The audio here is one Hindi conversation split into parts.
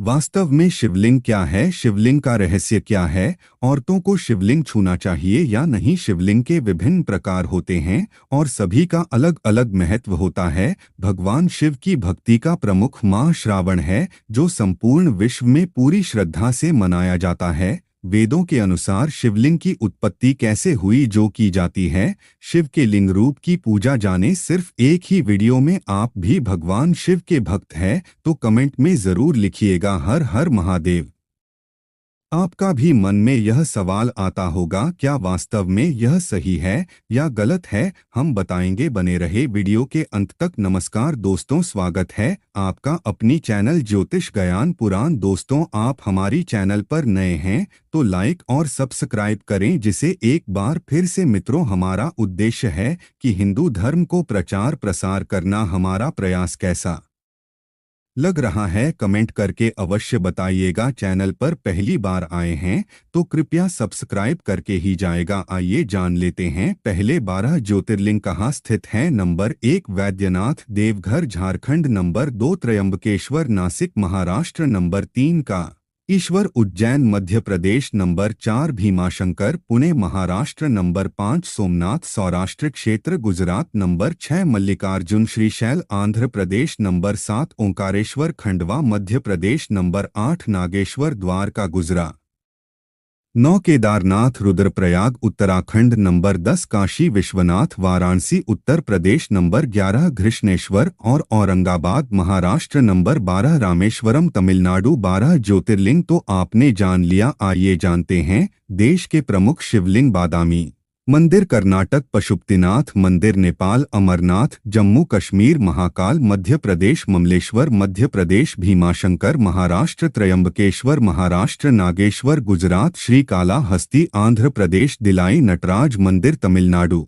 वास्तव में शिवलिंग क्या है, शिवलिंग का रहस्य क्या है, औरतों को शिवलिंग छूना चाहिए या नहीं। शिवलिंग के विभिन्न प्रकार होते हैं और सभी का अलग अलग महत्व होता है। भगवान शिव की भक्ति का प्रमुख माह श्रावण है, जो संपूर्ण विश्व में पूरी श्रद्धा से मनाया जाता है। वेदों के अनुसार शिवलिंग की उत्पत्ति कैसे हुई जो की जाती है। शिव के लिंग रूप की पूजा जाने सिर्फ एक ही वीडियो में। आप भी भगवान शिव के भक्त हैं तो कमेंट में जरूर लिखिएगा हर हर महादेव। आपका भी मन में यह सवाल आता होगा, क्या वास्तव में यह सही है या गलत है। हम बताएंगे, बने रहे वीडियो के अंत तक। नमस्कार दोस्तों, स्वागत है आपका अपनी चैनल ज्योतिष ज्ञान पुराण। दोस्तों, आप हमारी चैनल पर नए हैं तो लाइक और सब्सक्राइब करें, जिसे एक बार फिर से मित्रों, हमारा उद्देश्य है कि हिंदू धर्म को प्रचार प्रसार करना। हमारा प्रयास कैसा लग रहा है कमेंट करके अवश्य बताइएगा। चैनल पर पहली बार आए हैं तो कृपया सब्सक्राइब करके ही जाएगा। आइए जान लेते हैं। पहले 12 ज्योतिर्लिंग कहाँ स्थित हैं। Number 1 Vaidyanath Deoghar Jharkhand, number 2 Trimbakeshwar Nashik Maharashtra, number 3 का ईश्वर उज्जैन मध्य प्रदेश, नंबर 4 भीमाशंकर पुणे महाराष्ट्र, नंबर 5 सोमनाथ सौराष्ट्र क्षेत्र Gujarat, number 6 Mallikarjun Srisailam Andhra Pradesh, number 7 Omkareshwar Khandwa Madhya Pradesh, number 8 Nageshwar Dwarka Gujarat, 9 Kedarnath Rudraprayag Uttarakhand, number 10 Kashi Vishwanath Varanasi Uttar Pradesh, number 11 Grishneshwar और औरंगाबाद महाराष्ट्र, नंबर 12 रामेश्वरम तमिलनाडु। 12 ज्योतिर्लिंग तो आपने जान लिया। आइए जानते हैं देश के प्रमुख शिवलिंग। बादामी मंदिर कर्नाटक, पशुपतिनाथ मंदिर नेपाल, अमरनाथ जम्मू कश्मीर, महाकाल मध्य प्रदेश, ममलेश्वर मध्य प्रदेश, भीमाशंकर महाराष्ट्र, त्रयंबकेश्वर महाराष्ट्र, नागेश्वर गुजरात, श्रीकालाहस्ती आंध्र प्रदेश, दिलाई नटराज मंदिर तमिलनाडु,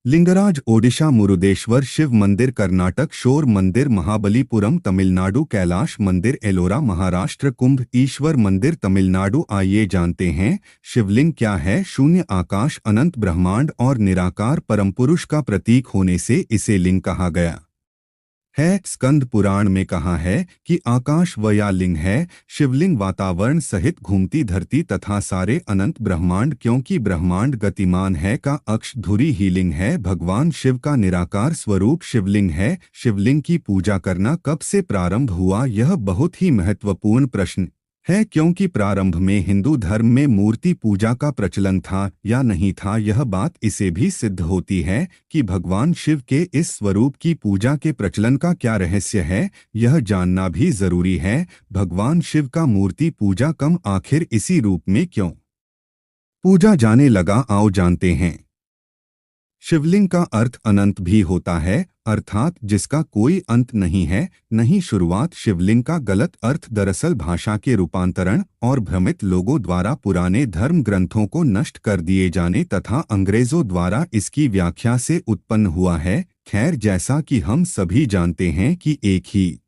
लिंगराज ओडिशा, मुरुदेश्वर शिव मंदिर कर्नाटक, शोर मंदिर महाबलीपुरम तमिलनाडु, कैलाश मंदिर एलोरा महाराष्ट्र, कुंभ ईश्वर मंदिर तमिलनाडु। आइए जानते हैं शिवलिंग क्या है। शून्य आकाश, अनंत ब्रह्मांड और निराकार परमपुरुष का प्रतीक होने से इसे लिंग कहा गया है। स्कंद पुराण में कहा है कि आकाश वया लिंग है। शिवलिंग वातावरण सहित घूमती धरती तथा सारे अनंत ब्रह्मांड, क्योंकि ब्रह्मांड गतिमान है, का अक्ष धुरी ही लिंग है। भगवान शिव का निराकार स्वरूप शिवलिंग है। शिवलिंग की पूजा करना कब से प्रारंभ हुआ, यह बहुत ही महत्वपूर्ण प्रश्न है, क्योंकि प्रारंभ में हिंदू धर्म में मूर्ति पूजा का प्रचलन था या नहीं था। यह बात इसे भी सिद्ध होती है कि भगवान शिव के इस स्वरूप की पूजा के प्रचलन का क्या रहस्य है, यह जानना भी जरूरी है। भगवान शिव का मूर्ति पूजा कम आखिर इसी रूप में क्यों पूजा जाने लगा, आओ जानते हैं। शिवलिंग का अर्थ अनंत भी होता है, अर्थात जिसका कोई अंत नहीं है, नहीं शुरुआत। शिवलिंग का गलत अर्थ दरअसल भाषा के रूपांतरण और भ्रमित लोगों द्वारा पुराने धर्म ग्रंथों को नष्ट कर दिए जाने तथा अंग्रेजों द्वारा इसकी व्याख्या से उत्पन्न हुआ है। खैर, जैसा कि हम सभी जानते हैं कि एक ही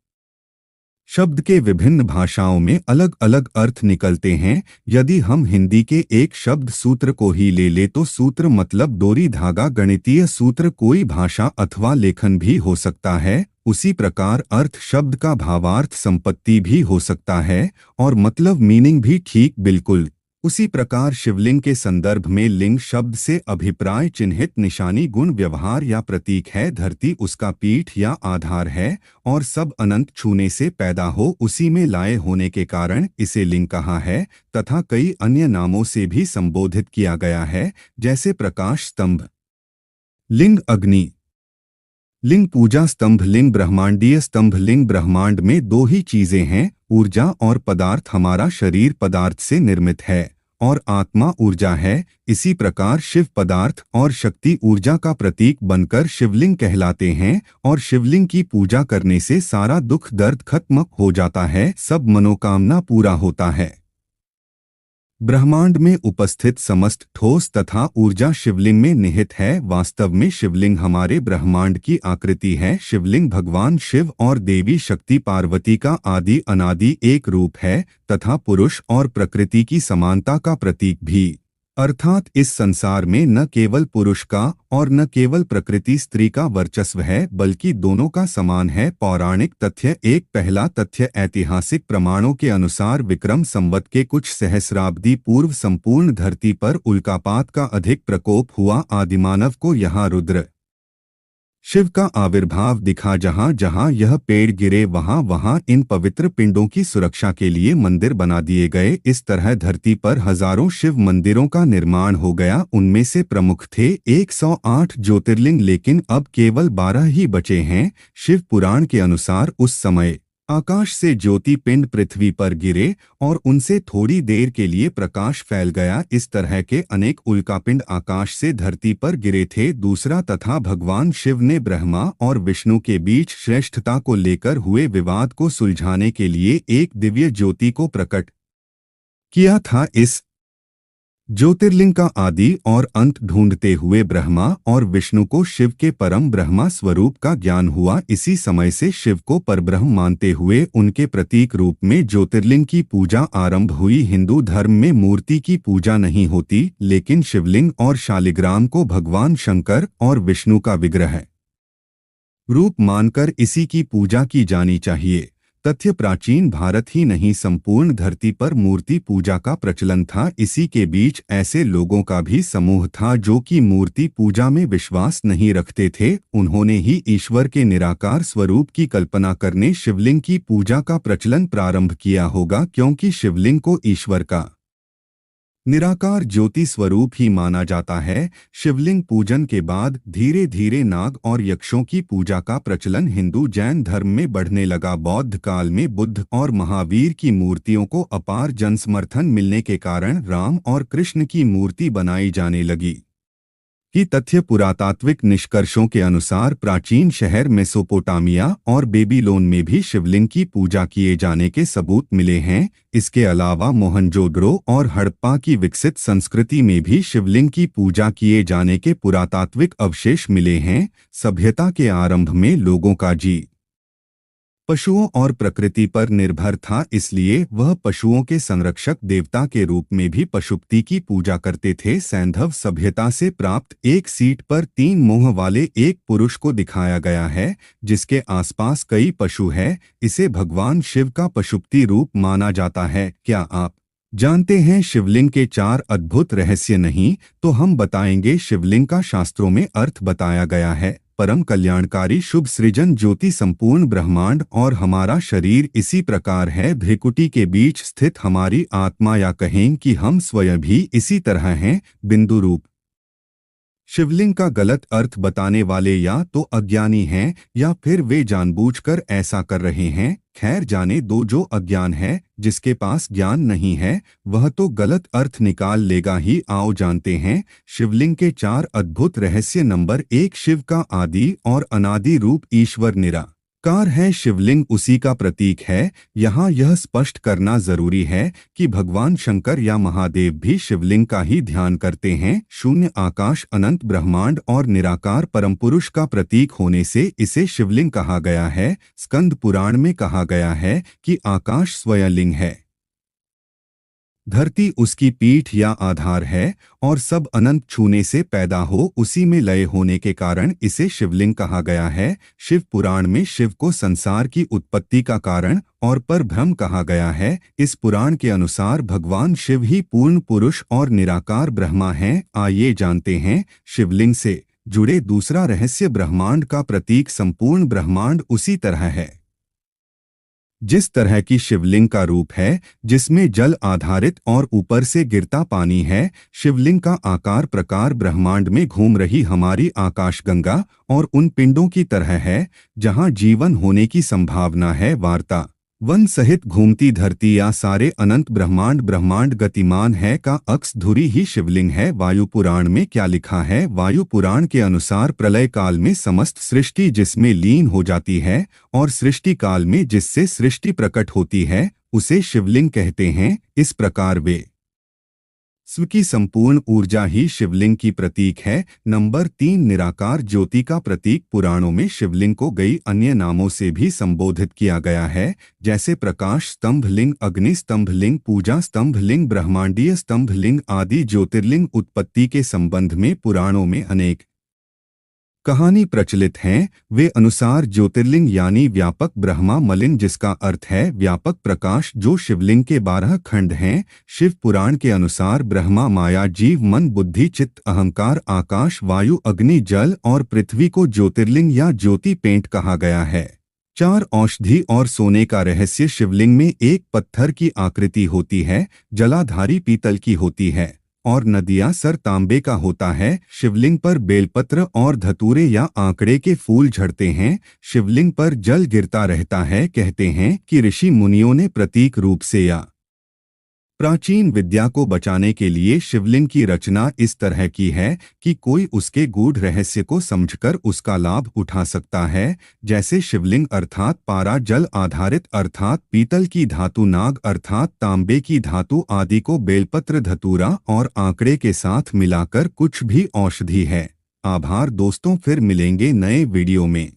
शब्द के विभिन्न भाषाओं में अलग अलग अर्थ निकलते हैं। यदि हम हिंदी के एक शब्द सूत्र को ही ले ले तो सूत्र मतलब डोरी, धागा, गणितीय सूत्र कोई भाषा अथवा लेखन भी हो सकता है। उसी प्रकार अर्थ शब्द का भावार्थ संपत्ति भी हो सकता है और मतलब मीनिंग भी ठीक बिल्कुल उसी प्रकार शिवलिंग के संदर्भ में लिंग शब्द से अभिप्राय चिन्हित निशानी, गुण, व्यवहार या प्रतीक है। धरती उसका पीठ या आधार है और सब अनंत छूने से पैदा हो उसी में लाए होने के कारण इसे लिंग कहा है तथा कई अन्य नामों से भी संबोधित किया गया है, जैसे प्रकाश स्तंभ लिंग, अग्नि लिंग, पूजा स्तंभ लिंग, ब्रह्मांडीय स्तंभ लिंग। ब्रह्मांड में दो ही चीजें हैं, ऊर्जा और पदार्थ। हमारा शरीर पदार्थ से निर्मित है और आत्मा ऊर्जा है। इसी प्रकार शिव पदार्थ और शक्ति ऊर्जा का प्रतीक बनकर शिवलिंग कहलाते हैं और शिवलिंग की पूजा करने से सारा दुख दर्द खत्म हो जाता है, सब मनोकामना पूरा होता है। ब्रह्मांड में उपस्थित समस्त ठोस तथा ऊर्जा शिवलिंग में निहित है। वास्तव में शिवलिंग हमारे ब्रह्मांड की आकृति है। शिवलिंग भगवान शिव और देवी शक्ति पार्वती का आदि अनादि एक रूप है तथा पुरुष और प्रकृति की समानता का प्रतीक भी अर्थात इस संसार में न केवल पुरुष का और न केवल प्रकृति स्त्री का वर्चस्व है, बल्कि दोनों का समान है। पौराणिक तथ्य। एक पहला तथ्य ऐतिहासिक प्रमाणों के अनुसार विक्रम संवत के कुछ सहस्राब्दी पूर्व संपूर्ण धरती पर उल्कापात का अधिक प्रकोप हुआ। आदिमानव को यहाँ रुद्र शिव का आविर्भाव दिखा। जहाँ जहाँ यह पेड़ गिरे वहाँ वहाँ इन पवित्र पिंडों की सुरक्षा के लिए मंदिर बना दिए गए। इस तरह धरती पर हजारों शिव मंदिरों का निर्माण हो गया। उनमें से प्रमुख थे 108 ज्योतिर्लिंग, लेकिन अब केवल 12 ही बचे हैं। शिव पुराण के अनुसार उस समय आकाश से ज्योति पिंड पृथ्वी पर गिरे और उनसे थोड़ी देर के लिए प्रकाश फैल गया। इस तरह के अनेक उल्कापिंड आकाश से धरती पर गिरे थे। दूसरा तथा भगवान शिव ने ब्रह्मा और विष्णु के बीच श्रेष्ठता को लेकर हुए विवाद को सुलझाने के लिए एक दिव्य ज्योति को प्रकट किया था। इस ज्योतिर्लिंग का आदि और अंत ढूंढते हुए ब्रह्मा और विष्णु को शिव के परम ब्रह्मा स्वरूप का ज्ञान हुआ। इसी समय से शिव को परब्रह्म मानते हुए उनके प्रतीक रूप में ज्योतिर्लिंग की पूजा आरंभ हुई। हिंदू धर्म में मूर्ति की पूजा नहीं होती, लेकिन शिवलिंग और शालिग्राम को भगवान शंकर और विष्णु का विग्रह रूप मानकर इसी की पूजा की जानी चाहिए। तथ्य प्राचीन भारत ही नहीं, संपूर्ण धरती पर मूर्ति पूजा का प्रचलन था। इसी के बीच ऐसे लोगों का भी समूह था जो कि मूर्ति पूजा में विश्वास नहीं रखते थे। उन्होंने ही ईश्वर के निराकार स्वरूप की कल्पना करने शिवलिंग की पूजा का प्रचलन प्रारंभ किया होगा, क्योंकि शिवलिंग को ईश्वर का निराकार ज्योति स्वरूप ही माना जाता है। शिवलिंग पूजन के बाद धीरे धीरे नाग और यक्षों की पूजा का प्रचलन हिंदू जैन धर्म में बढ़ने लगा। बौद्ध काल में बुद्ध और महावीर की मूर्तियों को अपार जनसमर्थन मिलने के कारण राम और कृष्ण की मूर्ति बनाई जाने लगी। कि तथ्य पुरातात्विक निष्कर्षों के अनुसार प्राचीन शहर मेसोपोटामिया और बेबीलोन में भी शिवलिंग की पूजा किए जाने के सबूत मिले हैं। इसके अलावा मोहनजोदड़ो और हड़प्पा की विकसित संस्कृति में भी शिवलिंग की पूजा किए जाने के पुरातात्विक अवशेष मिले हैं। सभ्यता के आरंभ में लोगों का जी पशुओं और प्रकृति पर निर्भर था, इसलिए वह पशुओं के संरक्षक देवता के रूप में भी पशुपति की पूजा करते थे। सैंधव सभ्यता से प्राप्त एक सीट पर 3 मुंह वाले एक पुरुष को दिखाया गया है, जिसके आसपास कई पशु है। इसे भगवान शिव का पशुपति रूप माना जाता है। क्या आप जानते हैं शिवलिंग के 4 अद्भुत रहस्य? नहीं तो हम बताएंगे। शिवलिंग का शास्त्रों में अर्थ बताया गया है। परम कल्याणकारी शुभ सृजन ज्योति संपूर्ण ब्रह्मांड और हमारा शरीर इसी प्रकार है। भ्रिकुटी के बीच स्थित हमारी आत्मा, या कहें कि हम स्वयं भी इसी तरह हैं। बिंदु रूप शिवलिंग का गलत अर्थ बताने वाले या तो अज्ञानी हैं या फिर वे जानबूझकर ऐसा कर रहे हैं। खैर जाने दो, जो अज्ञान है, जिसके पास ज्ञान नहीं है, वह तो गलत अर्थ निकाल लेगा ही। आओ जानते हैं शिवलिंग के 4 अद्भुत रहस्य। नंबर 1, शिव का आदि और अनादि रूप ईश्वर निराकार है। शिवलिंग उसी का प्रतीक है। यहाँ यह स्पष्ट करना जरूरी है कि भगवान शंकर या महादेव भी शिवलिंग का ही ध्यान करते हैं। शून्य आकाश, अनंत ब्रह्मांड और निराकार परमपुरुष का प्रतीक होने से इसे शिवलिंग कहा गया है। स्कंद पुराण में कहा गया है कि आकाश स्वयं लिंग है, धरती उसकी पीठ या आधार है और सब अनंत छूने से पैदा हो उसी में लय होने के कारण इसे शिवलिंग कहा गया है। शिव पुराण में शिव को संसार की उत्पत्ति का कारण और परब्रह्म कहा गया है। इस पुराण के अनुसार भगवान शिव ही पूर्ण पुरुष और निराकार ब्रह्मा हैं। आइए जानते हैं शिवलिंग से जुड़े दूसरा रहस्य। ब्रह्मांड का प्रतीक संपूर्ण ब्रह्मांड उसी तरह है जिस तरह की शिवलिंग का रूप है, जिसमें जल आधारित और ऊपर से गिरता पानी है। शिवलिंग का आकार प्रकार ब्रह्मांड में घूम रही हमारी आकाशगंगा और उन पिंडों की तरह है जहां जीवन होने की संभावना है। वार्ता वन सहित घूमती धरती या सारे अनंत ब्रह्मांड गतिमान है का अक्स धुरी ही शिवलिंग है। वायु पुराण में क्या लिखा है? वायु पुराण के अनुसार प्रलय काल में समस्त सृष्टि जिसमें लीन हो जाती है और सृष्टि काल में जिससे सृष्टि प्रकट होती है, उसे शिवलिंग कहते हैं। इस प्रकार वे स्व की संपूर्ण ऊर्जा ही शिवलिंग की प्रतीक है। नंबर 3, निराकार ज्योति का प्रतीक। पुराणों में शिवलिंग को कई अन्य नामों से भी संबोधित किया गया है, जैसे प्रकाश स्तंभ लिंग, अग्नि स्तंभ लिंग, पूजा स्तंभ लिंग, ब्रह्मांडीय स्तंभ लिंग आदि। ज्योतिर्लिंग उत्पत्ति के संबंध में पुराणों में अनेक कहानी प्रचलित हैं। वे अनुसार ज्योतिर्लिंग यानी व्यापक ब्रह्मा मलिन, जिसका अर्थ है व्यापक प्रकाश, जो शिवलिंग के 12 खंड हैं। शिव पुराण के अनुसार ब्रह्मा माया, जीव, मन, बुद्धि, चित्त, अहंकार, आकाश, वायु, अग्नि, जल और पृथ्वी को ज्योतिर्लिंग या ज्योति पेंट कहा गया है। 4 औषधि और सोने का रहस्य। शिवलिंग में एक पत्थर की आकृति होती है, जलाधारी पीतल की होती है और नदियां सर तांबे का होता है। शिवलिंग पर बेलपत्र और धतूरे या आंकड़े के फूल झड़ते हैं। शिवलिंग पर जल गिरता रहता है। कहते हैं कि ऋषि मुनियों ने प्रतीक रूप से या प्राचीन विद्या को बचाने के लिए शिवलिंग की रचना इस तरह की है कि कोई उसके गूढ़ रहस्य को समझकर उसका लाभ उठा सकता है। जैसे शिवलिंग अर्थात पारा जल आधारित, अर्थात पीतल की धातु, नाग अर्थात तांबे की धातु आदि को बेलपत्र, धतूरा और आंकड़े के साथ मिलाकर कुछ भी औषधि है। आभार दोस्तों, फिर मिलेंगे नए वीडियो में।